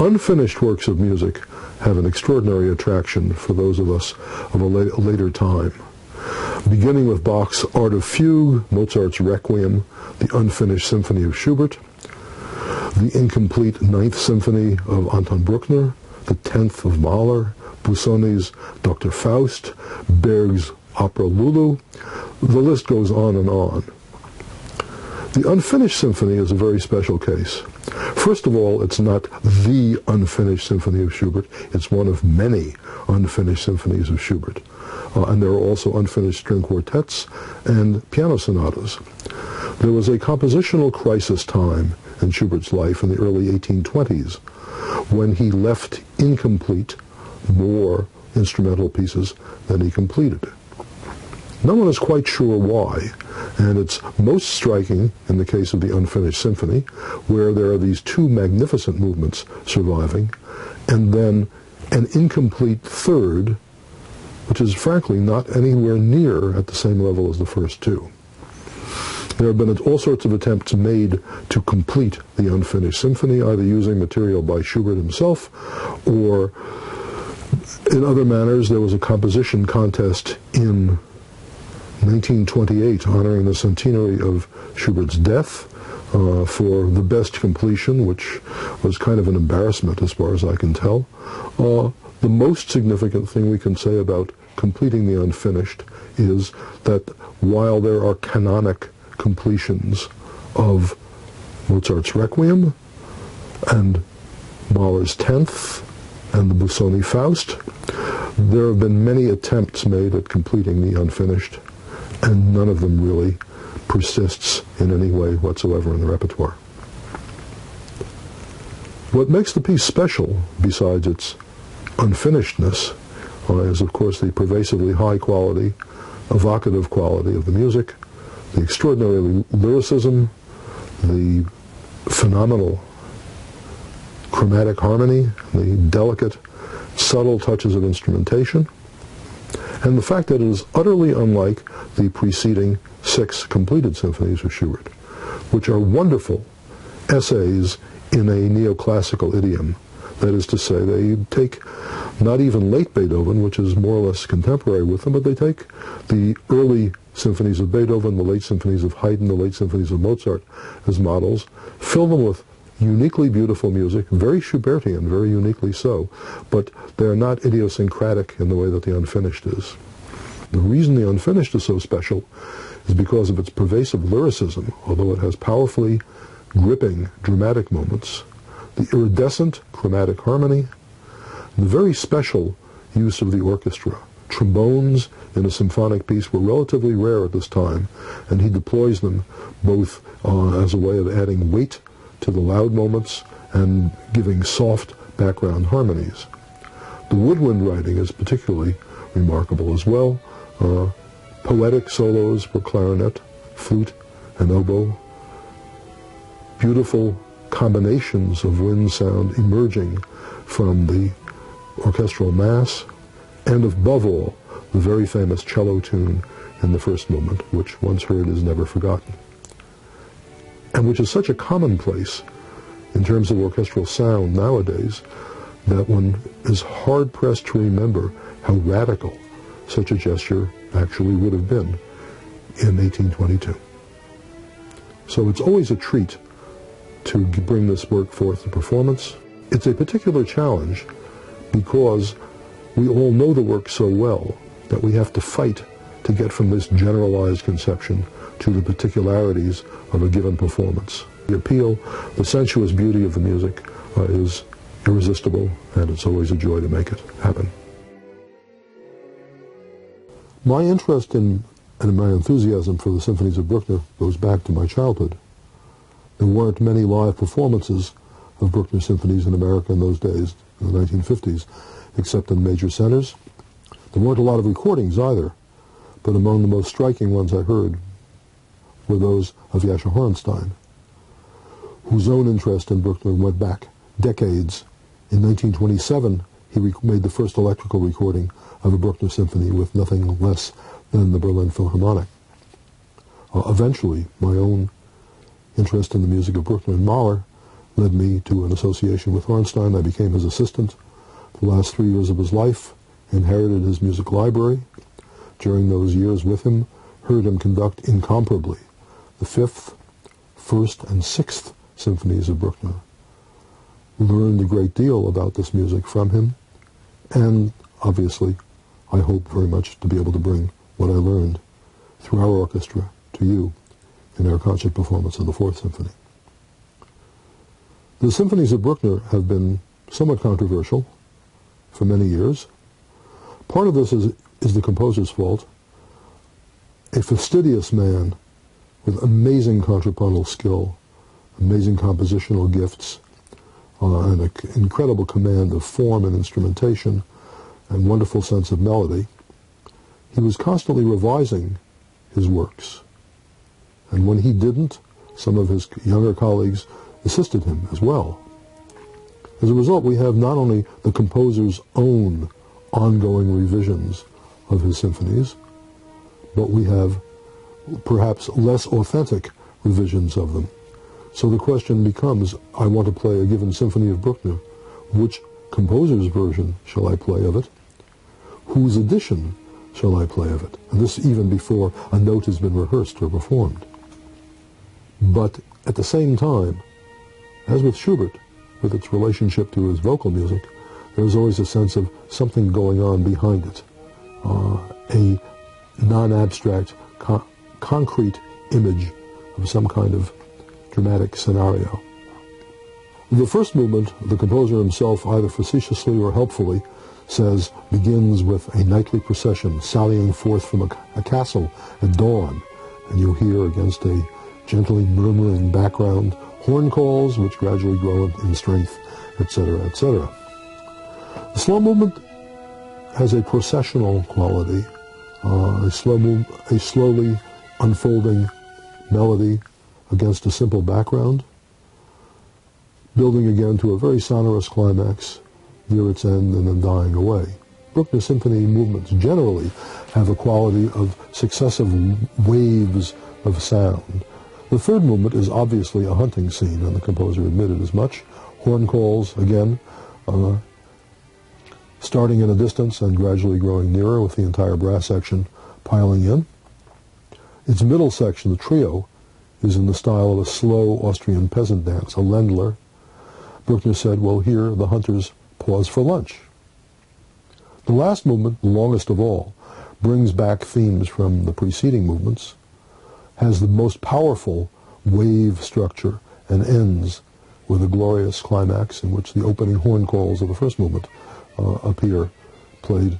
unfinished works of music have an extraordinary attraction for those of us of a later time. Beginning with Bach's Art of Fugue, Mozart's Requiem, the unfinished Symphony of Schubert, the incomplete Ninth Symphony of Anton Bruckner, the 10th of Mahler, Busoni's Dr. Faust, Berg's Opera Lulu. The list goes on and on. The unfinished symphony is a very special case. First of all, it's not the unfinished symphony of Schubert. It's one of many unfinished symphonies of Schubert. And there are also unfinished string quartets and piano sonatas. There was a compositional crisis time in Schubert's life in the early 1820s when he left incomplete more instrumental pieces than he completed. No one is quite sure why, and it's most striking in the case of the unfinished symphony, where there are these two magnificent movements surviving, and then an incomplete third, which is frankly not anywhere near at the same level as the first two. There have been all sorts of attempts made to complete the unfinished symphony, either using material by Schubert himself, or in other manners. There was a composition contest in 1928 honoring the centenary of Schubert's death for the best completion, which was kind of an embarrassment as far as I can tell. The most significant thing we can say about completing the unfinished is that while there are canonic completions of Mozart's Requiem and Mahler's 10th and the Busoni Faust, there have been many attempts made at completing the unfinished, and none of them really persists in any way whatsoever in the repertoire. What makes the piece special, besides its unfinishedness, is of course the pervasively high quality, evocative quality of the music, the extraordinary lyricism, the phenomenal chromatic harmony, the delicate, subtle touches of instrumentation, and the fact that it is utterly unlike the preceding 6 completed symphonies of Schubert, which are wonderful essays in a neoclassical idiom. That is to say, they take not even late Beethoven, which is more or less contemporary with them, but they take the early symphonies of Beethoven, the late symphonies of Haydn, the late symphonies of Mozart as models, fill them with uniquely beautiful music, very Schubertian, very uniquely so, but they are not idiosyncratic in the way that the unfinished is. The reason the unfinished is so special is because of its pervasive lyricism, although it has powerfully gripping dramatic moments, the iridescent chromatic harmony, the very special use of the orchestra. Trombones in a symphonic piece were relatively rare at this time, and he deploys them both as a way of adding weight to the loud moments and giving soft background harmonies. The woodwind writing is particularly remarkable as well. Poetic solos for clarinet, flute, and oboe. Beautiful combinations of wind sound emerging from the orchestral mass, and above all, the very famous cello tune in the first movement, which once heard is never forgotten, and which is such a commonplace in terms of orchestral sound nowadays that one is hard-pressed to remember how radical such a gesture actually would have been in 1822. So it's always a treat to bring this work forth to performance. It's a particular challenge because we all know the work so well that we have to fight to get from this generalized conception to the particularities of a given performance. The appeal, the sensuous beauty of the music is irresistible, and it's always a joy to make it happen. My interest in and my enthusiasm for the symphonies of Bruckner goes back to my childhood. There weren't many live performances of Bruckner symphonies in America in those days, in the 1950s, except in major centers. There weren't a lot of recordings either, but among the most striking ones I heard were those of Jascha Hornstein, whose own interest in Bruckner went back decades. In 1927, he made the first electrical recording of a Bruckner symphony with nothing less than the Berlin Philharmonic. Eventually, my own interest in the music of Bruckner and Mahler led me to an association with Hornstein. I became his assistant. The last 3 years of his life, inherited his music library. During those years with him, heard him conduct incomparably the 5th, 1st, and 6th symphonies of Bruckner. Learned a great deal about this music from him, and obviously I hope very much to be able to bring what I learned through our orchestra to you in our concert performance of the 4th Symphony. The symphonies of Bruckner have been somewhat controversial for many years. Part of this is the composer's fault. A fastidious man with amazing contrapuntal skill, amazing compositional gifts, and an incredible command of form and instrumentation, and wonderful sense of melody. He was constantly revising his works. And when he didn't, some of his younger colleagues assisted him as well. As a result, we have not only the composer's own ongoing revisions of his symphonies, but we have perhaps less authentic revisions of them. So the question becomes, I want to play a given symphony of Bruckner. Which composer's version shall I play of it? Whose edition shall I play of it? And this even before a note has been rehearsed or performed. But at the same time, as with Schubert, with its relationship to his vocal music, there's always a sense of something going on behind it. A non-abstract, concrete image of some kind of dramatic scenario. The first movement, the composer himself, either facetiously or helpfully, says begins with a nightly procession sallying forth from a castle at dawn, and you hear against a gently murmuring background horn calls which gradually grow in strength, etc., etc. The slow movement has a processional quality, a slowly unfolding melody against a simple background, building again to a very sonorous climax near its end and then dying away. Bruckner symphony movements generally have a quality of successive waves of sound. The third movement is obviously a hunting scene, and the composer admitted as much. Horn calls, again, starting in a distance and gradually growing nearer with the entire brass section piling in. Its middle section, the trio, is in the style of a slow Austrian peasant dance, a Ländler. Bruckner said, well, here the hunters pause for lunch. The last movement, the longest of all, brings back themes from the preceding movements, has the most powerful wave structure, and ends with a glorious climax in which the opening horn calls of the first movement appear, played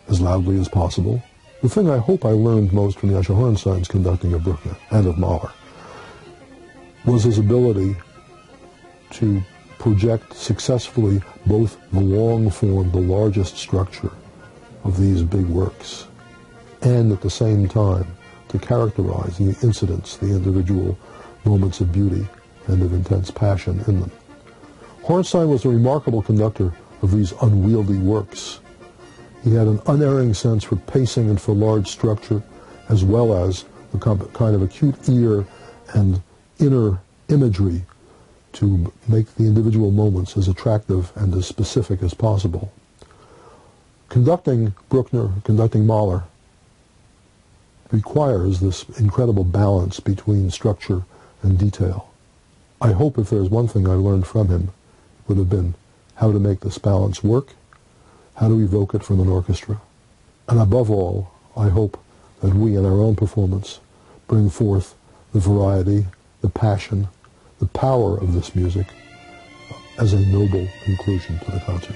as loudly as possible. The thing I hope I learned most from Jascha Hornstein's conducting of Bruckner and of Mahler was his ability to project successfully both the long form, the largest structure of these big works, and at the same time to characterize the incidents, the individual moments of beauty and of intense passion in them. Hornstein was a remarkable conductor of these unwieldy works. He had an unerring sense for pacing and for large structure, as well as the kind of acute ear and inner imagery to make the individual moments as attractive and as specific as possible. Conducting Bruckner, conducting Mahler, requires this incredible balance between structure and detail. I hope if there's one thing I learned from him, it would have been how to make this balance work, how to evoke it from an orchestra, and above all, I hope that we in our own performance bring forth the variety, the passion, the power of this music as a noble conclusion to the concert.